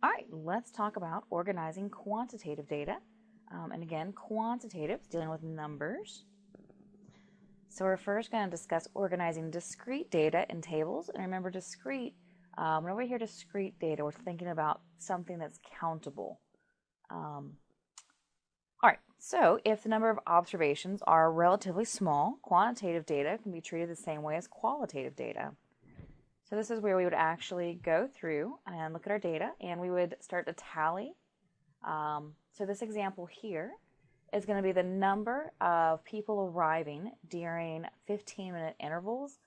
All right, let's talk about organizing quantitative data. And again, quantitative is dealing with numbers. So we're first going to discuss organizing discrete data in tables. And remember, discrete, whenever we hear discrete data, we're thinking about something that's countable. All right, so if the number of observations are relatively small, quantitative data can be treated the same way as qualitative data. So this is where we would actually go through and look at our data, and we would start to tally. So this example here is going to be the number of people arriving during 15-minute intervals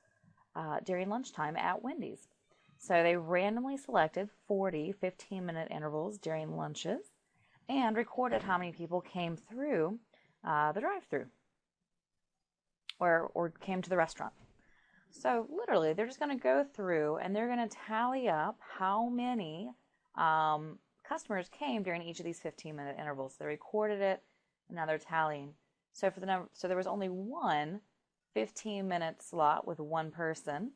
during lunchtime at Wendy's. So they randomly selected 40 15-minute intervals during lunches and recorded how many people came through the drive-thru or came to the restaurant. So literally, they're just going to go through and they're going to tally up how many customers came during each of these 15-minute intervals. They recorded it, and now they're tallying. So for the number, so there was only one 15-minute slot with one person,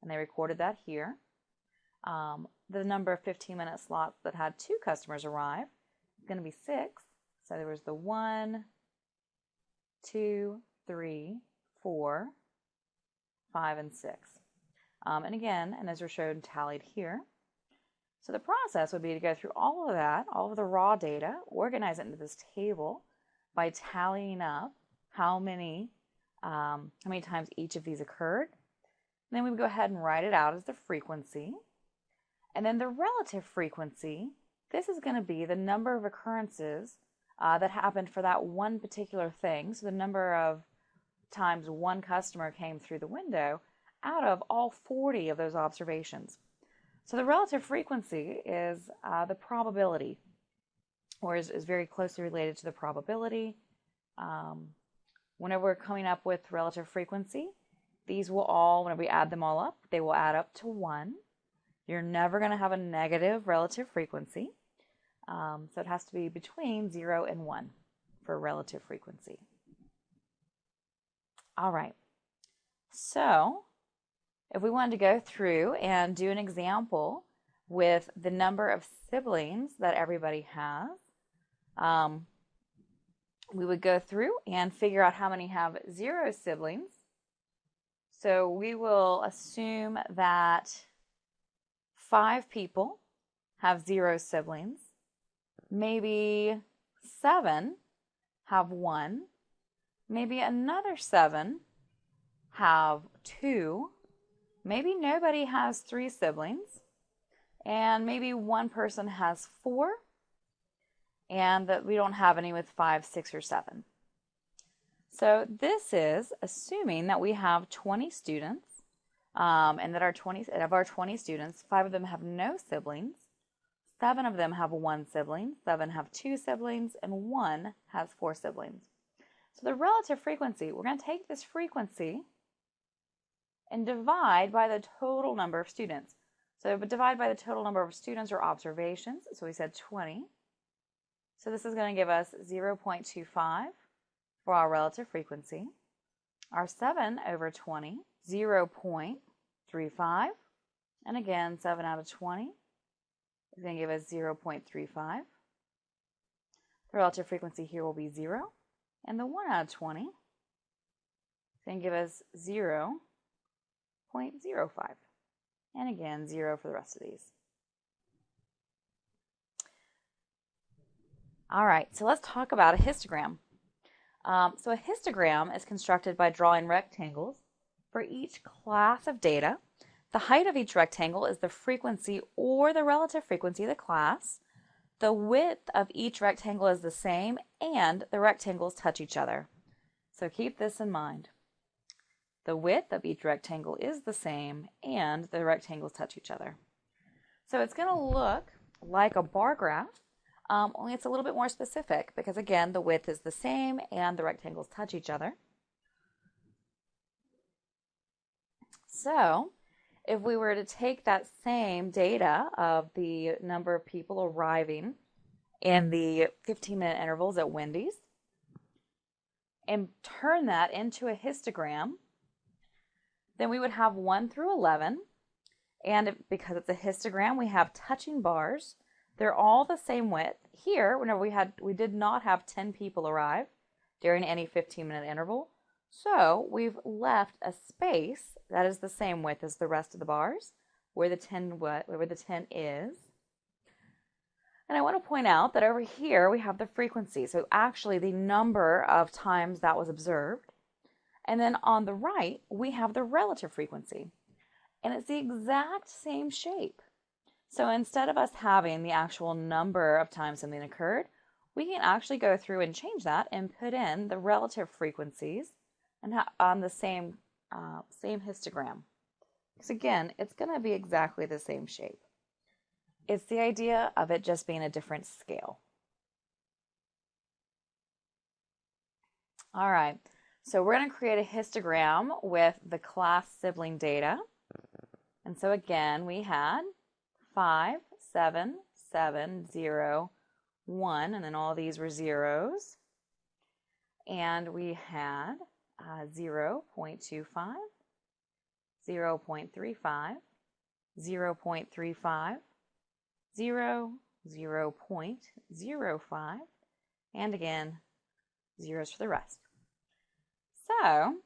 and they recorded that here. The number of 15-minute slots that had two customers arrive is going to be 6. So there was the 1, 2, 3, 4, 5, and 6. And again, and as are shown tallied here. So the process would be to go through all of that, all of the raw data, organize it into this table by tallying up how many times each of these occurred. And then we would go ahead and write it out as the frequency. And then the relative frequency, this is going to be the number of occurrences that happened for that one particular thing. So the number of times one customer came through the window out of all 40 of those observations. So the relative frequency is the probability, or is very closely related to the probability. Whenever we're coming up with relative frequency, these will all, whenever we add them all up, they will add up to 1. You're never going to have a negative relative frequency. So it has to be between 0 and 1 for relative frequency. All right, so if we wanted to go through and do an example with the number of siblings that everybody has, we would go through and figure out how many have 0 siblings. So we will assume that 5 people have 0 siblings, maybe 7 have 1, maybe another 7 have 2, maybe nobody has 3 siblings, and maybe one person has 4, and that we don't have any with 5, 6, or 7. So this is assuming that we have 20 students, and that of our 20 students, 5 of them have no siblings, 7 of them have 1 sibling, 7 have 2 siblings, and 1 has 4 siblings. So the relative frequency, we're going to take this frequency and divide by the total number of students. So divide by the total number of students or observations. So we said 20. So this is going to give us 0.25 for our relative frequency. Our 7 over 20, 0.35. And again, 7 out of 20 is going to give us 0.35. The relative frequency here will be 0. And the 1 out of 20 is going to give us 0.05. And again, 0 for the rest of these. All right, so let's talk about a histogram. So a histogram is constructed by drawing rectangles for each class of data. The height of each rectangle is the frequency or the relative frequency of the class. The width of each rectangle is the same, and the rectangles touch each other. So keep this in mind. The width of each rectangle is the same, and the rectangles touch each other. So it's going to look like a bar graph, only it's a little bit more specific because, again, the width is the same, and the rectangles touch each other. So if we were to take that same data of the number of people arriving in the 15-minute intervals at Wendy's and turn that into a histogram, then we would have 1 through 11, And because it's a histogram, we have touching bars. They're all the same width. Here, whenever we did not have 10 people arrive during any 15-minute interval. So we've left a space that is the same width as the rest of the bars where the 10 is. And I want to point out that over here we have the frequency. So actually the number of times that was observed. And then on the right, we have the relative frequency. And it's the exact same shape. So instead of us having the actual number of times something occurred, we can actually go through and change that and put in the relative frequencies and on the same histogram. Because again, it's going to be exactly the same shape. It's the idea of it just being a different scale. All right, so we're going to create a histogram with the class sibling data. And so again, we had 5, 7, 7, 0, 1, and then all these were zeros. And we had 0.25, 0.35, 0.35, 0, 0.05, and again, zeros for the rest. So I'm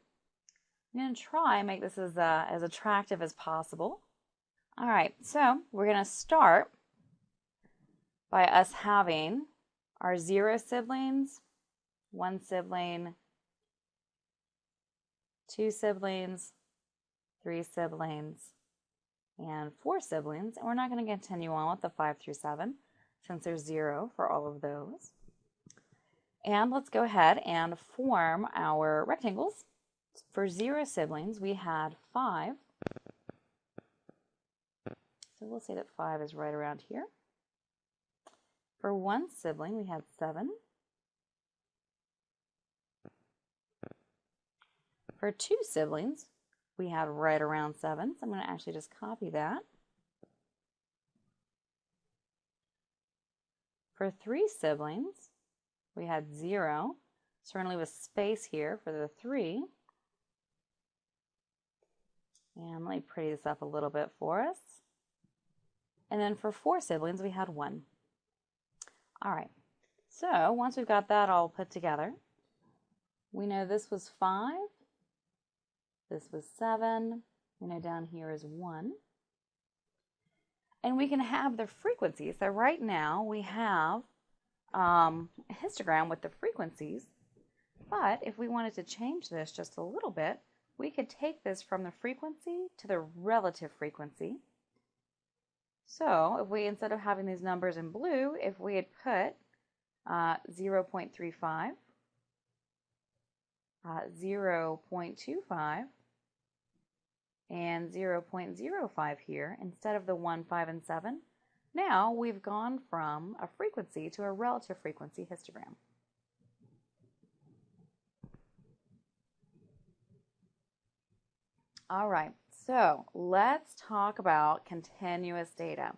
going to try and make this as attractive as possible. All right, so we're going to start by us having our 0 siblings, 1 sibling, 2 siblings, 3 siblings, and 4 siblings. And we're not going to continue on with the 5 through 7 since there's 0 for all of those. And let's go ahead and form our rectangles. For 0 siblings, we had 5. So we'll say that 5 is right around here. For 1 sibling, we had 7. For 2 siblings, we had right around 7. So I'm going to actually just copy that. For 3 siblings, we had 0. Certainly with space here for the 3. And let me pretty this up a little bit for us. And then for 4 siblings, we had 1. All right, so once we've got that all put together, we know this was 5, this was 7, we know down here is 1. And we can have the frequencies. So right now we have a histogram with the frequencies, but if we wanted to change this just a little bit, we could take this from the frequency to the relative frequency. So if we, instead of having these numbers in blue, if we had put 0.35, 0.25, and 0.05 here, instead of the 1, 5, and 7, now we've gone from a frequency to a relative frequency histogram. All right, so let's talk about continuous data.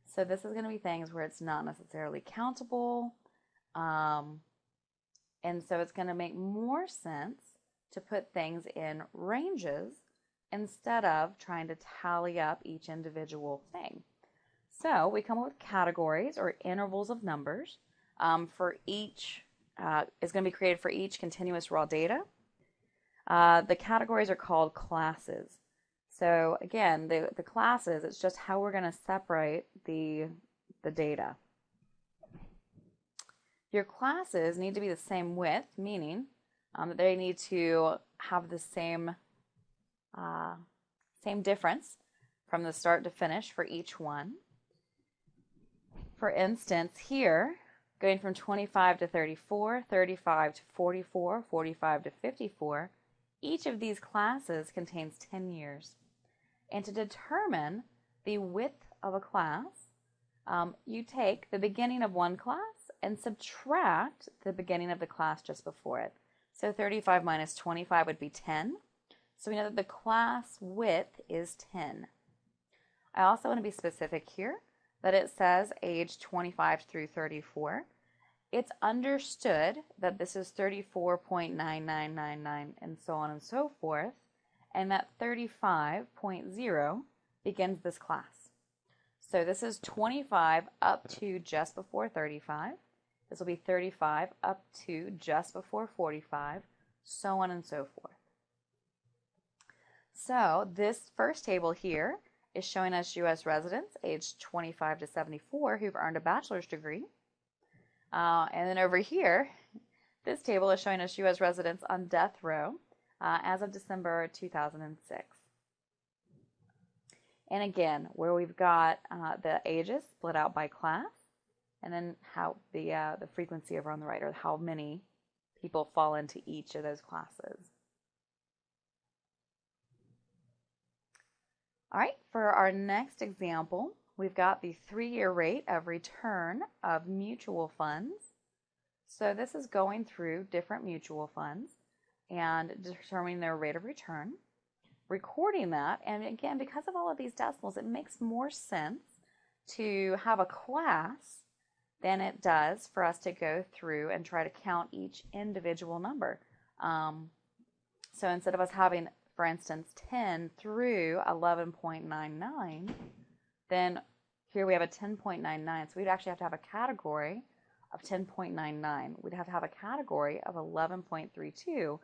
So this is going to be things where it's not necessarily countable, and so it's going to make more sense to put things in ranges instead of trying to tally up each individual thing. So we come up with categories or intervals of numbers for each, is going to be created for each continuous raw data. The categories are called classes. So again, the classes, it's just how we're going to separate the data. Your classes need to be the same width, meaning that they need to have the same difference from the start to finish for each one. For instance, here, going from 25 to 34, 35 to 44, 45 to 54, each of these classes contains 10 years. And to determine the width of a class, you take the beginning of one class and subtract the beginning of the class just before it. So 35 minus 25 would be 10. So we know that the class width is 10. I also want to be specific here that it says age 25 through 34. It's understood that this is 34.9999 and so on and so forth, and that 35.0 begins this class. So this is 25 up to just before 35. This will be 35 up to just before 45, so on and so forth. So this first table here is showing us U.S. residents aged 25 to 74 who've earned a bachelor's degree. And then over here, this table is showing us U.S. residents on death row as of December 2006. And again, where we've got the ages split out by class, and then how the frequency over on the right, or how many people fall into each of those classes. All right, for our next example, we've got the 3-year rate of return of mutual funds. So this is going through different mutual funds and determining their rate of return, recording that, and again, because of all of these decimals, it makes more sense to have a class than it does for us to go through and try to count each individual number. So instead of us having, for instance, 10 through 11.99, then here we have a 10.99. So we'd actually have to have a category of 10.99. We'd have to have a category of 11.32, so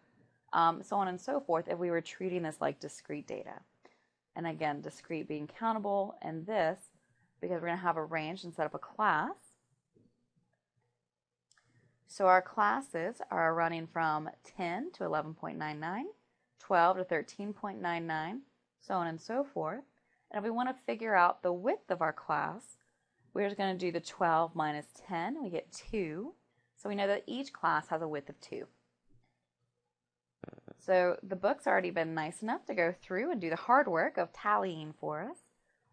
on and so forth, if we were treating this like discrete data. And again, discrete being countable, and this, because we're going to have a range instead of a class. So our classes are running from 10 to 11.99, 12 to 13.99, so on and so forth. And if we want to figure out the width of our class, we're just going to do the 12 minus 10, we get 2. So we know that each class has a width of 2. So the book's already been nice enough to go through and do the hard work of tallying for us.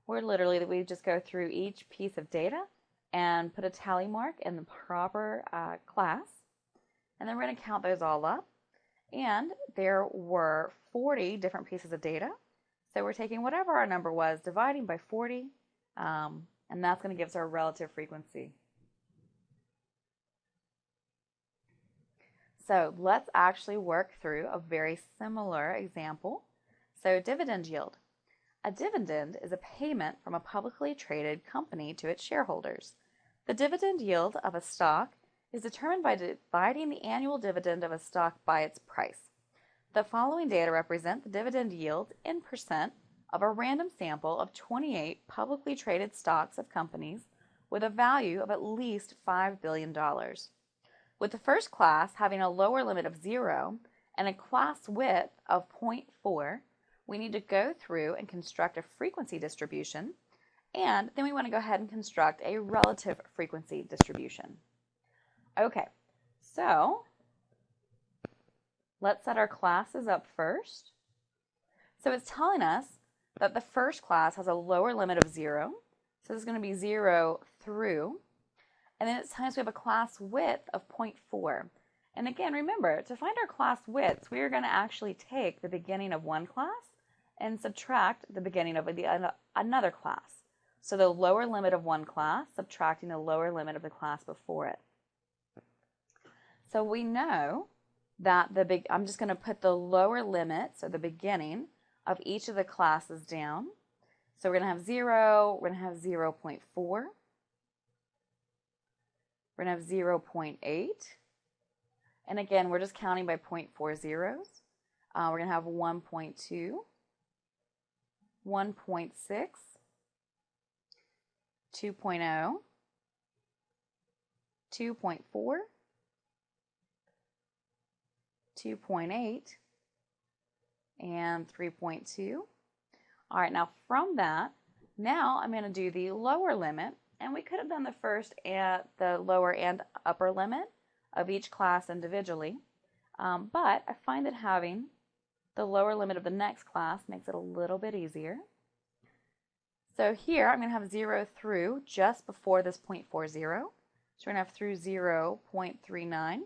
We're literally, we just go through each piece of data and put a tally mark in the proper class. And then we're going to count those all up. And there were 40 different pieces of data. So we're taking whatever our number was, dividing by 40, and that's going to give us our relative frequency. So let's actually work through a very similar example. So dividend yield. A dividend is a payment from a publicly traded company to its shareholders. The dividend yield of a stock is determined by dividing the annual dividend of a stock by its price. The following data represent the dividend yield in percent of a random sample of 28 publicly traded stocks of companies with a value of at least $5 billion. With the first class having a lower limit of 0 and a class width of 0.4, we need to go through and construct a frequency distribution, and then we want to go ahead and construct a relative frequency distribution. Okay, so let's set our classes up first. So it's telling us that the first class has a lower limit of 0. So this is going to be 0 through. And then it's telling us we have a class width of 0.4. And again, remember, to find our class widths, we are going to actually take the beginning of one class and subtract the beginning of another class. So the lower limit of one class, subtracting the lower limit of the class before it. So we know that I'm just going to put the lower limit, so the beginning of each of the classes down. So we're going to have 0, we're going to have 0.4, we're going to have 0.8, and again, we're just counting by 0.4 zeros. We're going to have 1.2, 1.6, 2.0, 2.4, 2.8, and 3.2. All right, now from that, now I'm going to do the lower limit, and we could have done the first and the lower and upper limit of each class individually, but I find that having the lower limit of the next class makes it a little bit easier. So here I'm going to have 0 through just before this 0.40. So we're going to have through 0.39.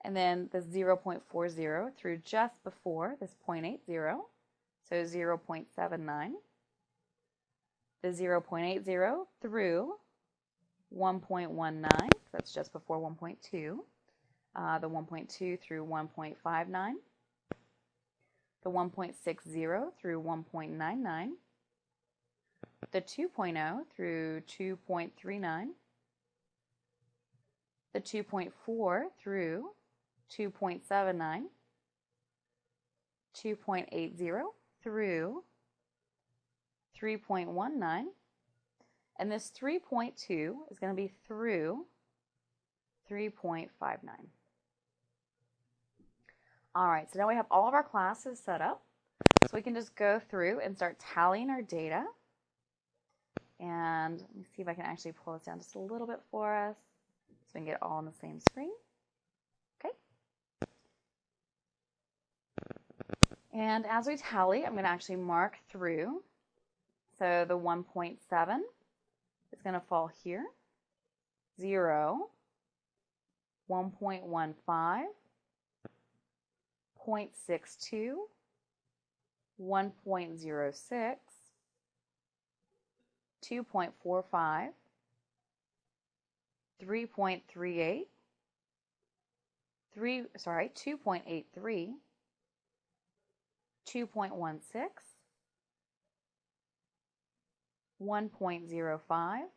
And then the 0.40 through just before this 0.80, so 0.79. The 0.80 through 1.19, so that's just before 1.2. The 1.2 through 1.59. the 1.60 through 1.99, the 2.0 through 2.39, the 2.4 through 2.79, 2.80 through 3.19, and this 3.2 is going to be through 3.59. All right, so now we have all of our classes set up, so we can just go through and start tallying our data. And let me see if I can actually pull this down just a little bit for us so we can get it all on the same screen. Okay. And as we tally, I'm going to actually mark through. So the 1.7 is going to fall here. 0, 1.15, 0.62, 1.06, 2.45, 3.38, 2.83, 2.16, 1.05,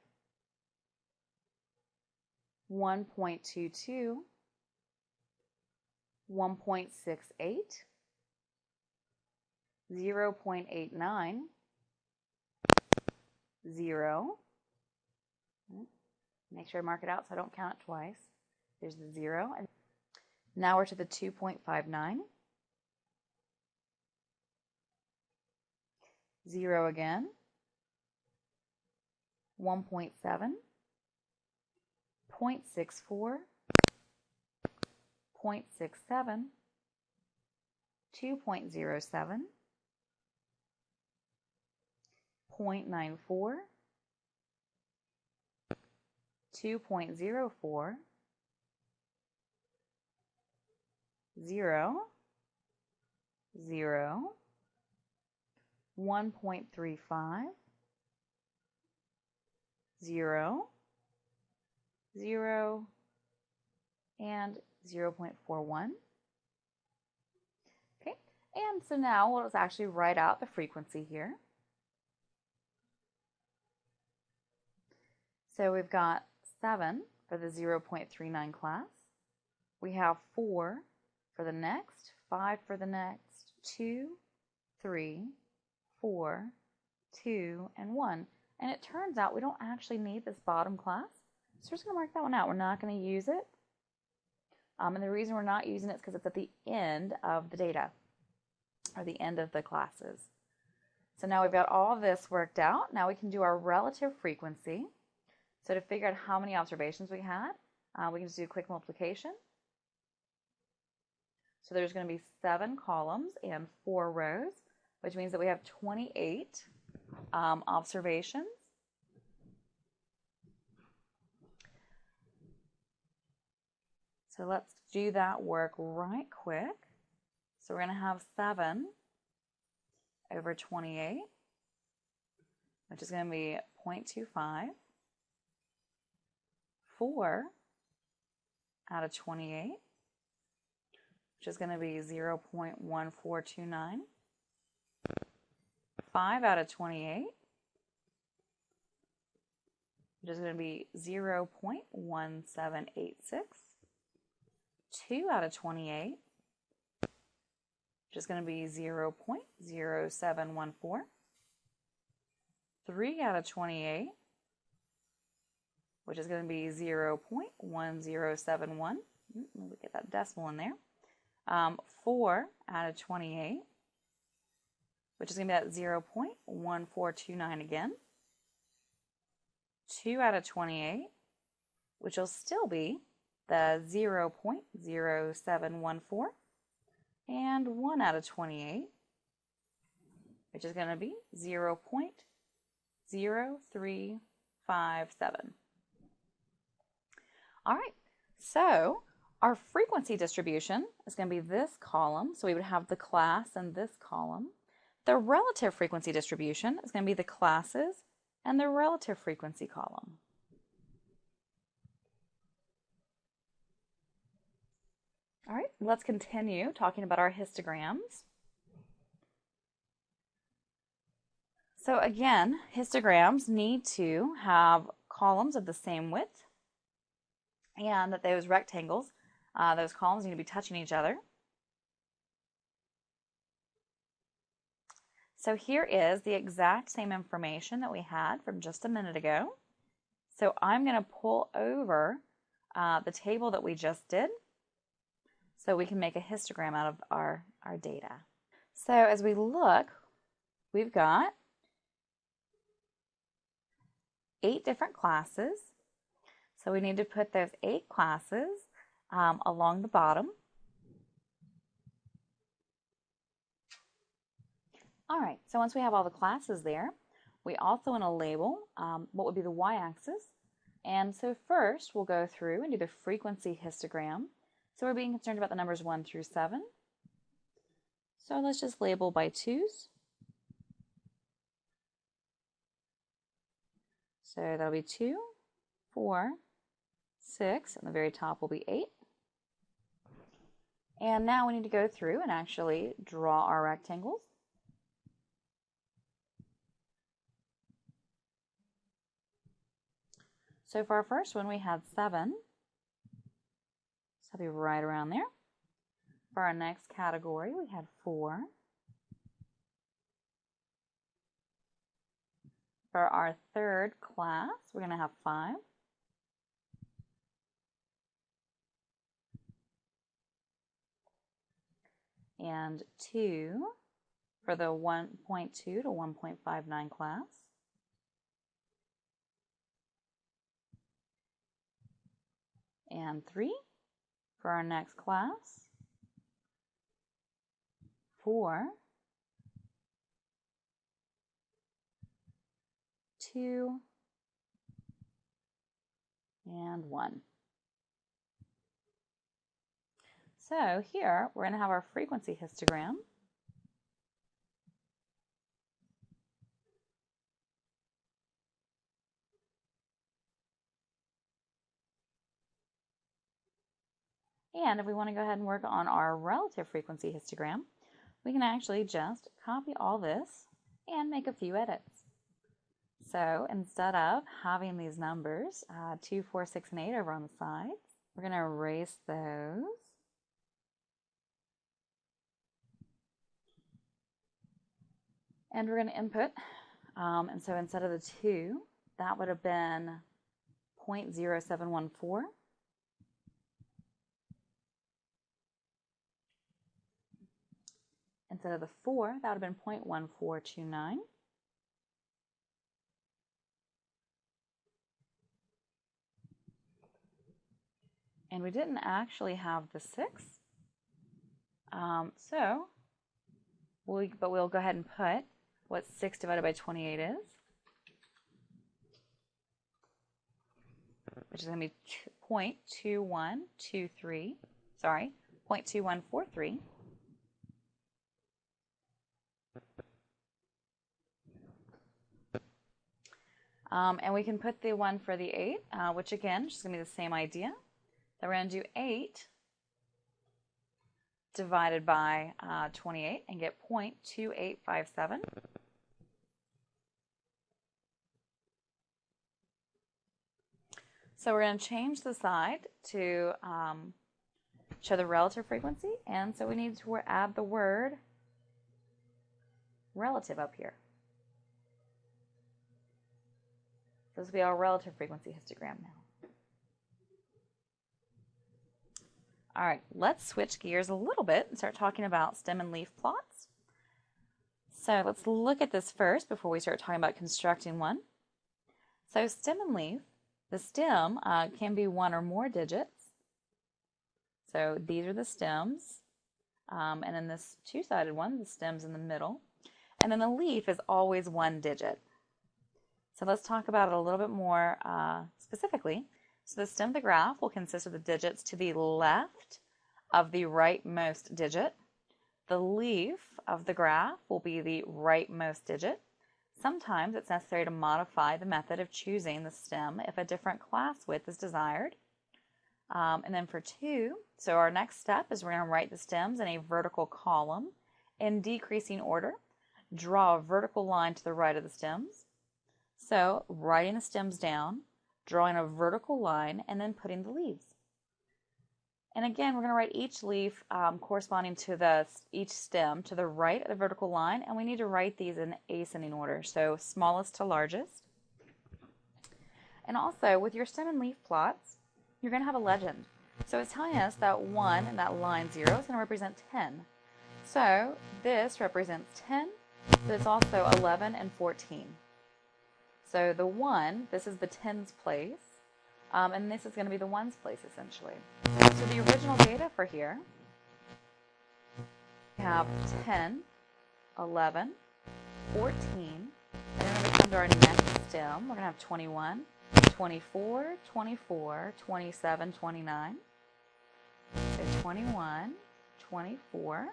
1.22, 1.68, 0.89, 0. Make sure I mark it out so I don't count it twice. There's the 0. And now we're to the 2.59. 0 again. 1.7. 0.64. 0.67. 2.07. 0.94. 2.04, 0, 0, 1.35, 0, 0, and 0.41. Okay, and so now let's actually write out the frequency here. So we've got 7 for the 0.39 class. We have 4 for the next, 5 for the next, 2, 3, 4, 2, and 1. And it turns out we don't actually need this bottom class. So we're just going to mark that one out. We're not going to use it. And the reason we're not using it is because it's at the end of the data, or the end of the classes. So now we've got all of this worked out. Now we can do our relative frequency. So to figure out how many observations we had, we can just do a quick multiplication. So there's going to be 7 columns and 4 rows, which means that we have 28 observations. So let's do that work right quick. So we're going to have 7 over 28, which is going to be 0.25. 4 out of 28, which is going to be 0.1429. 5 out of 28, which is going to be 0.1786. 2 out of 28, which is going to be 0.0714. 3 out of 28, which is going to be 0.1071. Let me get that decimal in there. 4 out of 28, which is going to be that 0.1429 again. 2 out of 28, which will still be the 0.0714. And 1 out of 28, which is going to be 0.0357. All right, so our frequency distribution is going to be this column. So we would have the class in this column. The relative frequency distribution is going to be the classes and the relative frequency column. All right, let's continue talking about our histograms. So again, histograms need to have columns of the same width, and that those rectangles, those columns need to be touching each other. So here is the exact same information that we had from just a minute ago. So I'm going to pull over the table that we just did so we can make a histogram out of our data. So as we look, we've got 8 different classes. So we need to put those 8 classes along the bottom. All right, so once we have all the classes there, we also want to label what would be the y-axis. And so first we'll go through and do the frequency histogram. So we're being concerned about the numbers 1 through 7. So let's just label by 2s. So that'll be 2, 4, 6, and the very top will be 8. And now we need to go through and actually draw our rectangles. So for our first one, we had 7. So that'll be right around there. For our next category, we had 4. For our third class, we're going to have 5. And 2 for the 1.2 to 1.59 class. And 3 for our next class. 4, 2, and 1. So here we're going to have our frequency histogram. And if we want to go ahead and work on our relative frequency histogram, we can actually just copy all this and make a few edits. So instead of having these numbers, 2, 4, 6, and 8 over on the sides, we're going to erase those. And we're going to input, and so instead of the 2, that would have been 0.0714. Instead of the 4, that would have been 0.1429. And we didn't actually have the 6. But we'll go ahead and put what 6 divided by 28 is, which is going to be 0.2143, sorry, 0.2143. And we can put the 1 for the 8, which again, is going to be the same idea. So we're going to do 8 divided by 28 and get 0.2857. So we're going to change the side to show the relative frequency, and so we need to add the word relative up here. So this will be our relative frequency histogram now. All right, let's switch gears a little bit and start talking about stem and leaf plots. So let's look at this first before we start talking about constructing one. So stem and leaf, the stem can be 1 or more digits. So these are the stems, and in this 2-sided one, the stem's in the middle. And then the leaf is always 1 digit. So let's talk about it a little bit more specifically. So the stem of the graph will consist of the digits to the left of the rightmost digit. The leaf of the graph will be the rightmost digit. Sometimes it's necessary to modify the method of choosing the stem if a different class width is desired. And then for 2, so our next step is we're going to write the stems in a vertical column in decreasing order. draw a vertical line to the right of the stems. So writing the stems down, drawing a vertical line, and then putting the leaves. And again, we're going to write each leaf corresponding to each stem to the right of the vertical line, and we need to write these in ascending order, so smallest to largest. And also, with your stem and leaf plots, you're going to have a legend. So it's telling us that 1 and that line 0 is going to represent 10. So this represents 10, but it's also 11 and 14. So the 1, this is the tens place, and this is going to be the ones place essentially. So the original data for here, we have 10, 11, 14, and then when we come to our next stem, we're going to have 21, 24, 24, 27, 29. So 21, 24,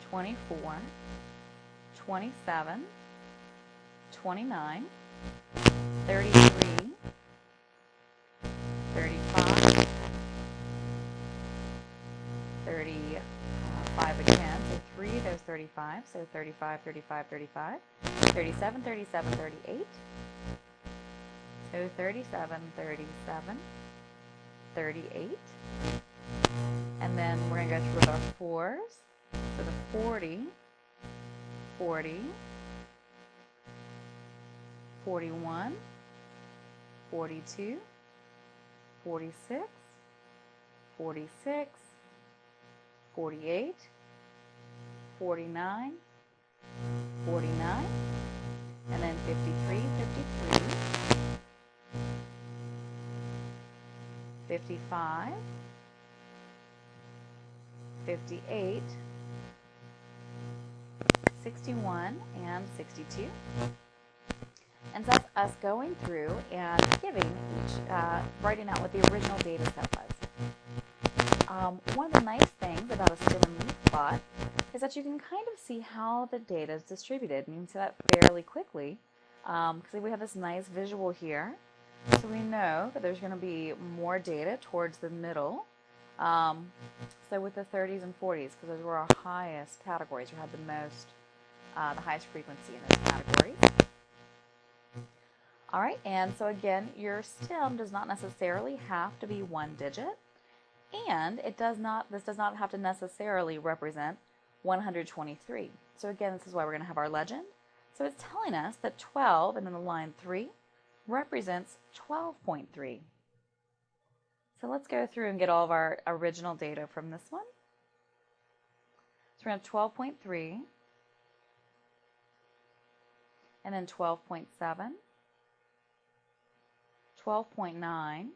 24, 27, 29, 33, 35, 35 again, so 3, there's 35, so 35, 35, 35, 37, 37, 38, so 37, 37, 38, and then we're going to go through with our 4s, so the 40, 40, 41, 42, 46, 46, 48, 49, 49, and then 53, 53, 55, 58, 61, and 62. And so that's us going through and giving each, writing out what the original data set was. One of the nice things about a Stemleaf plot is that you can kind of see how the data is distributed, and you can see that fairly quickly because we have this nice visual here. So we know that there's going to be more data towards the middle. So with the 30s and 40s, because those were our highest categories, we had the highest frequency in those categories. All right, and so again, your stem does not necessarily have to be one digit, and this does not have to necessarily represent 123. So again, this is why we're going to have our legend. So it's telling us that 12 and then the line 3 represents 12.3. So let's go through and get all of our original data from this one. So we're going to have 12.3, and then 12.7, 12.9,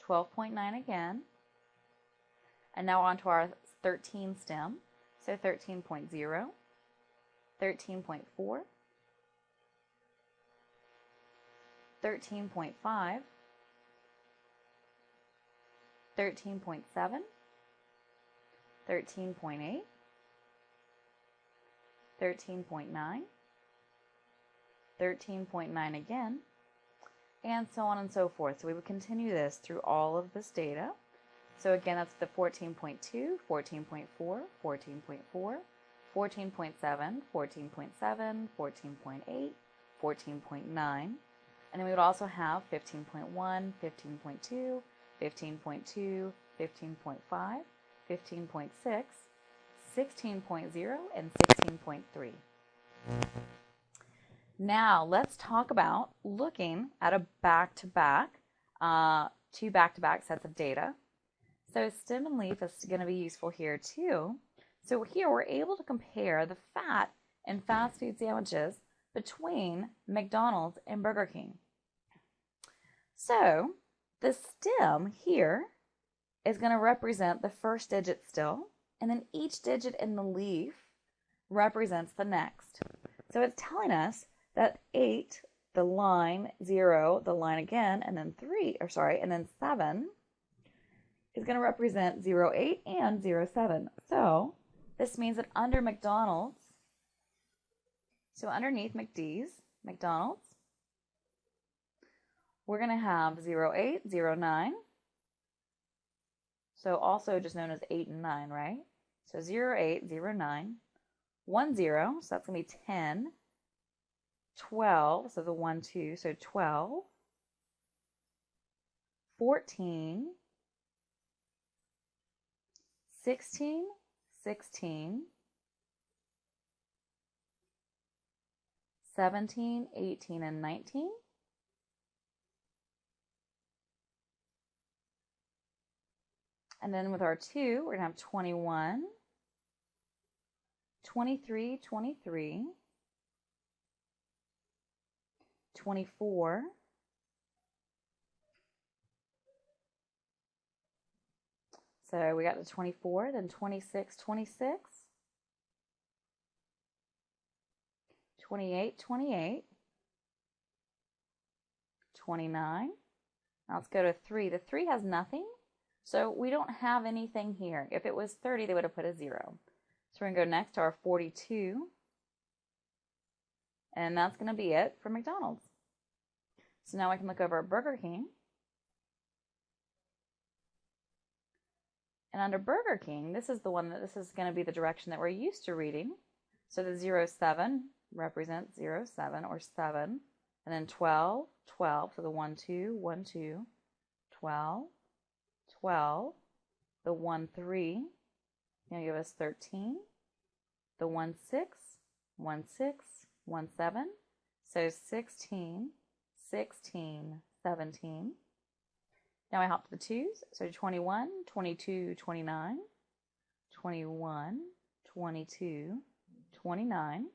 12.9 again, and now on to our 13 stem, so 13.0, 13.4, 13.5, 13.7, 13.8, 13.9, 13.9 again, and so on and so forth. So we would continue this through all of this data. So again, that's the 14.2, 14.4, 14.4, 14.7, 14.7, 14.8, 14.9, and then we would also have 15.1, 15.2, 15.2, 15.5, 15.6, 16.0, and 16.3. Now let's talk about looking at a two back-to-back sets of data. So stem and leaf is going to be useful here too. So here we're able to compare the fat and fast food sandwiches between McDonald's and Burger King. So the stem here is going to represent the first digit still, and then each digit in the leaf represents the next. So it's telling us that 8, the line 0, the line again, and then 7 is going to represent 08 and 07. So this means that under McDonald's, so underneath McDonald's, we're going to have 08, 09. So also just known as 8 and 9, right? So 08, 09. 1 0, so that's going to be 10, 12, so the 1 2, so 12, 14, 16, 16, 17, 18, and 19. And then with our 2, we're going to have 21, 23, 23, 24, so we got to 24, then 26, 26, 28, 28, 29. Now let's go to 3. The 3 has nothing, so we don't have anything here. If it was 30, they would have put a 0. So we're going to go next to our 42, and that's going to be it for McDonald's. So now I can look over at Burger King. And under Burger King, this is going to be the direction that we're used to reading. So the 0, 7 represents 0, 7, or 7. And then 12, 12, so the 1, 2, 1, 2, 12, 12, the 1, 3, going to give us 13, the 1, 6, 1, 6, 1, 7, so 16, 16, 17. Now I hop to the 2s, so 21, 22, 29, 21, 22, 29.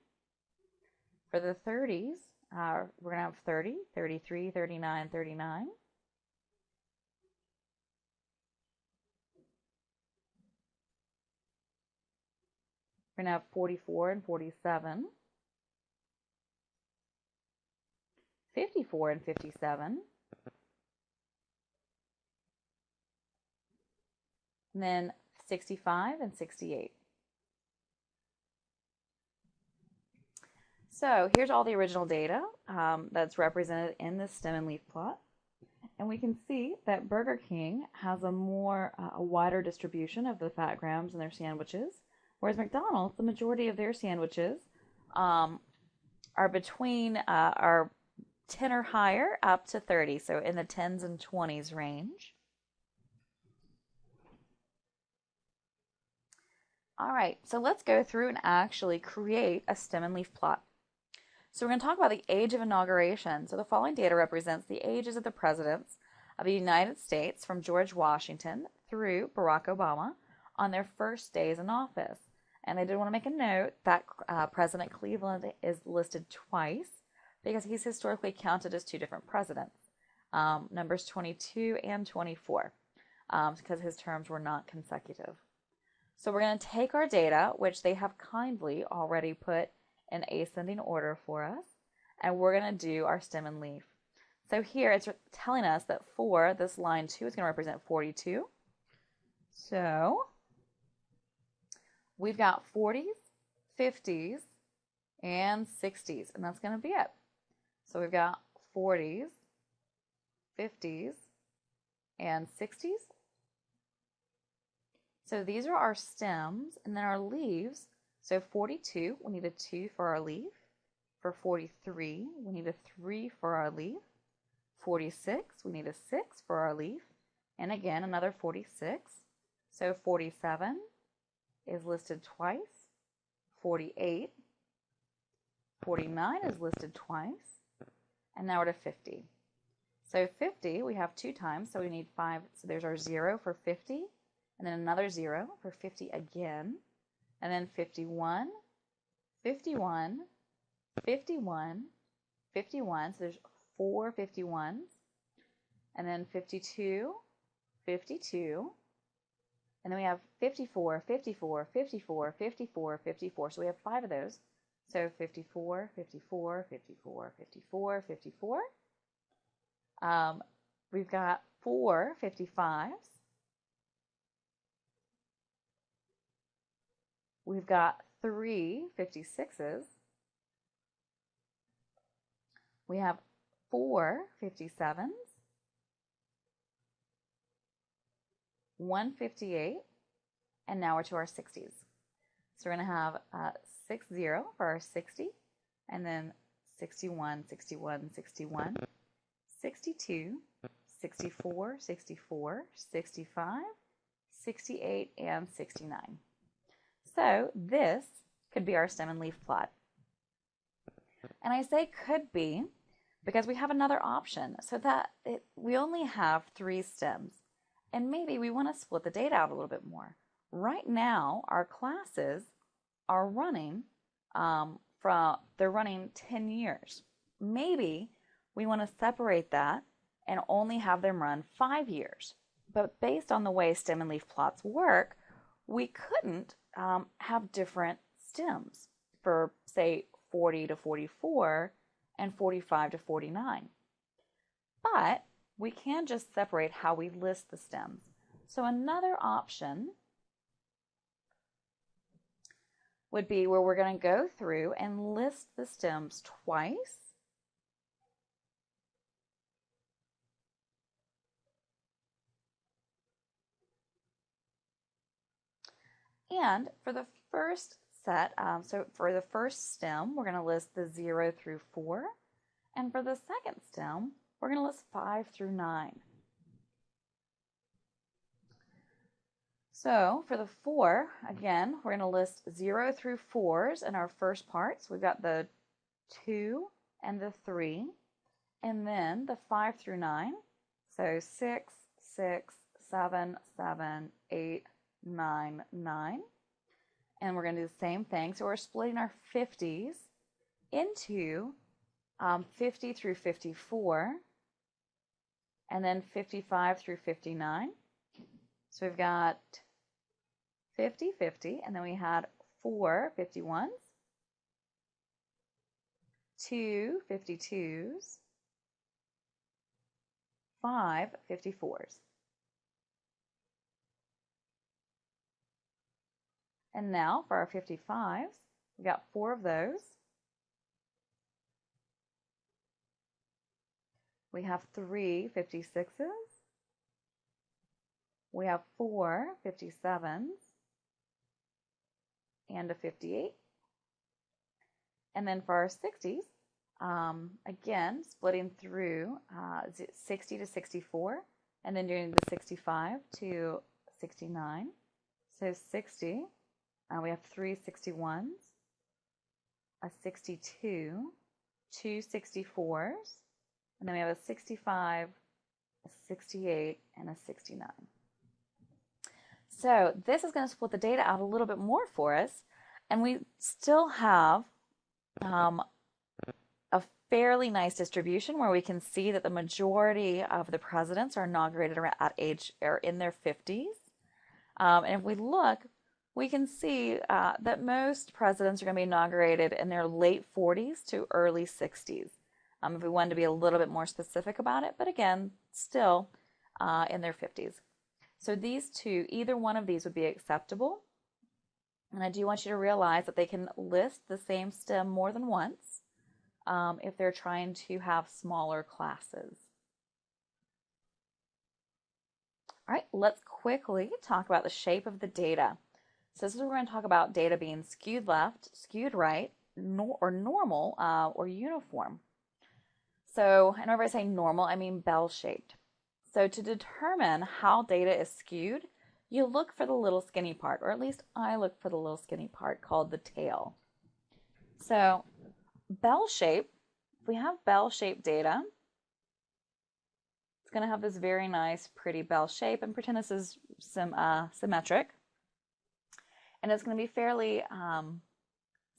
For the 30s, we're going to have 30, 33, 39, 39. We're going to have 44 and 47, 54 and 57, and then 65 and 68. So here's all the original data that's represented in this Stemleaf plot. And we can see that Burger King has a wider distribution of the fat grams in their sandwiches, whereas McDonald's, the majority of their sandwiches are between are 10 or higher up to 30, so in the 10s and 20s range. All right, so let's go through and actually create a Stemleaf plot. So we're going to talk about the age of inauguration. So the following data represents the ages of the presidents of the United States from George Washington through Barack Obama on their first days in office. And I did want to make a note that President Cleveland is listed twice because he's historically counted as 2 different presidents, numbers 22 and 24, because his terms were not consecutive. So we're going to take our data, which they have kindly already put in ascending order for us, and we're going to do our stem and leaf. So here it's telling us that for this line 2 is going to represent 42. So we've got 40s, 50s, and 60s, and that's going to be it. So we've got 40s, 50s, and 60s. So these are our stems, and then our leaves. So 42, we need a 2 for our leaf. For 43, we need a 3 for our leaf. 46, we need a 6 for our leaf. And again, another 46. So 47 is listed twice. 48, 49 is listed twice. And now we're to 50. So 50, we have 2 times, so we need 5. So there's our 0 for 50. And then another 0 for 50 again, and then 51, 51, 51, 51, so there's 4 51s, and then 52, 52, and then we have 54, 54, 54, 54, 54, so we have 5 of those, so 54, 54, 54, 54, 54. We've got 4 55s. We've got 3 56s. We have 4 57s. 1 58. And now we're to our 60s. So we're going to have 60 for our 60, and then 61, 61, 61, 62, 64, 64, 65, 68, and 69. So this could be our stem and leaf plot. And I say could be because we have another option, so that we only have 3 stems, and maybe we want to split the data out a little bit more. Right now, our classes are running they're running 10 years. Maybe we want to separate that and only have them run 5 years. But based on the way stem and leaf plots work, we couldn't have different stems for, say, 40 to 44 and 45 to 49. But we can just separate how we list the stems. So another option would be where we're going to go through and list the stems twice. And for the first set, so for the first stem, we're going to list the 0 through 4. And for the second stem, we're going to list 5 through 9. So for the 4, again, we're going to list 0 through 4s in our first parts. We've got the 2 and the 3, and then the 5 through 9. So 6, 6, 7, 7, 8, 9, 9. And we're going to do the same thing. So we're splitting our 50s into 50 through 54, and then 55 through 59. So we've got 50, 50, and then we had 4 51s, 2 52s, 5 54s. And now for our 55s, we've got 4 of those. We have 3 56s. We have 4 57s and a 58. And then for our 60s, again, splitting through 60 to 64, and then doing the 65 to 69. So 60, we have 3 61s, a 62, 2 64s, and then we have a 65, a 68, and a 69. So this is going to split the data out a little bit more for us, and we still have a fairly nice distribution where we can see that the majority of the presidents are inaugurated at age or in their 50s. And if we look, we can see that most presidents are going to be inaugurated in their late 40s to early 60s. If we wanted to be a little bit more specific about it, but again, still in their 50s. So these two, either one of these would be acceptable. And I do want you to realize that they can list the same stem more than once if they're trying to have smaller classes. All right, let's quickly talk about the shape of the data. So this is where we're going to talk about data being skewed left, skewed right, or normal, or uniform. So, and whenever I say normal, I mean bell-shaped. So to determine how data is skewed, you look for the little skinny part, or at least I look for the little skinny part called the tail. So bell-shaped, if we have bell-shaped data, it's going to have this very nice, pretty bell shape, and pretend this is symmetric. And it's going to be fairly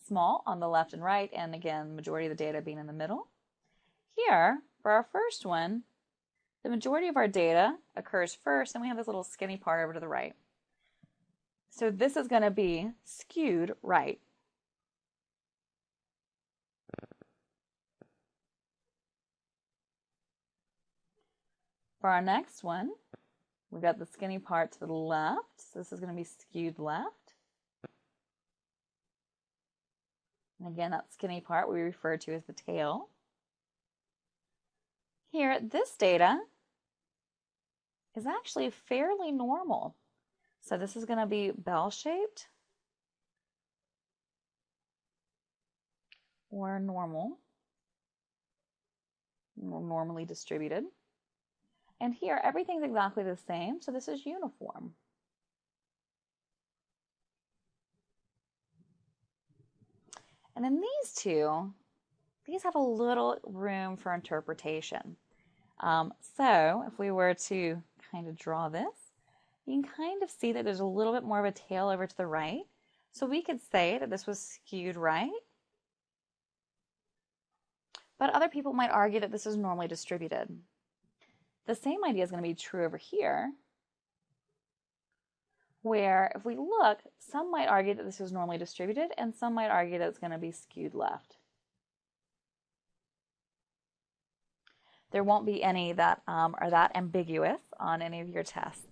small on the left and right, and again, majority of the data being in the middle. Here, for our first one, the majority of our data occurs first, and we have this little skinny part over to the right. So this is going to be skewed right. For our next one, we've got the skinny part to the left, so this is going to be skewed left. And again, that skinny part we refer to as the tail. Here, this data is actually fairly normal. So this is going to be bell-shaped. or normal, or normally distributed. And here, everything's exactly the same, so this is uniform. And then these two, these have a little room for interpretation. So if we were to kind of draw this, you can kind of see that there's a little bit more of a tail over to the right. So we could say that this was skewed right, but other people might argue that this is normally distributed. The same idea is going to be true over here, where if we look, some might argue that this is normally distributed, and some might argue that it's going to be skewed left. There won't be any that are that ambiguous on any of your tests.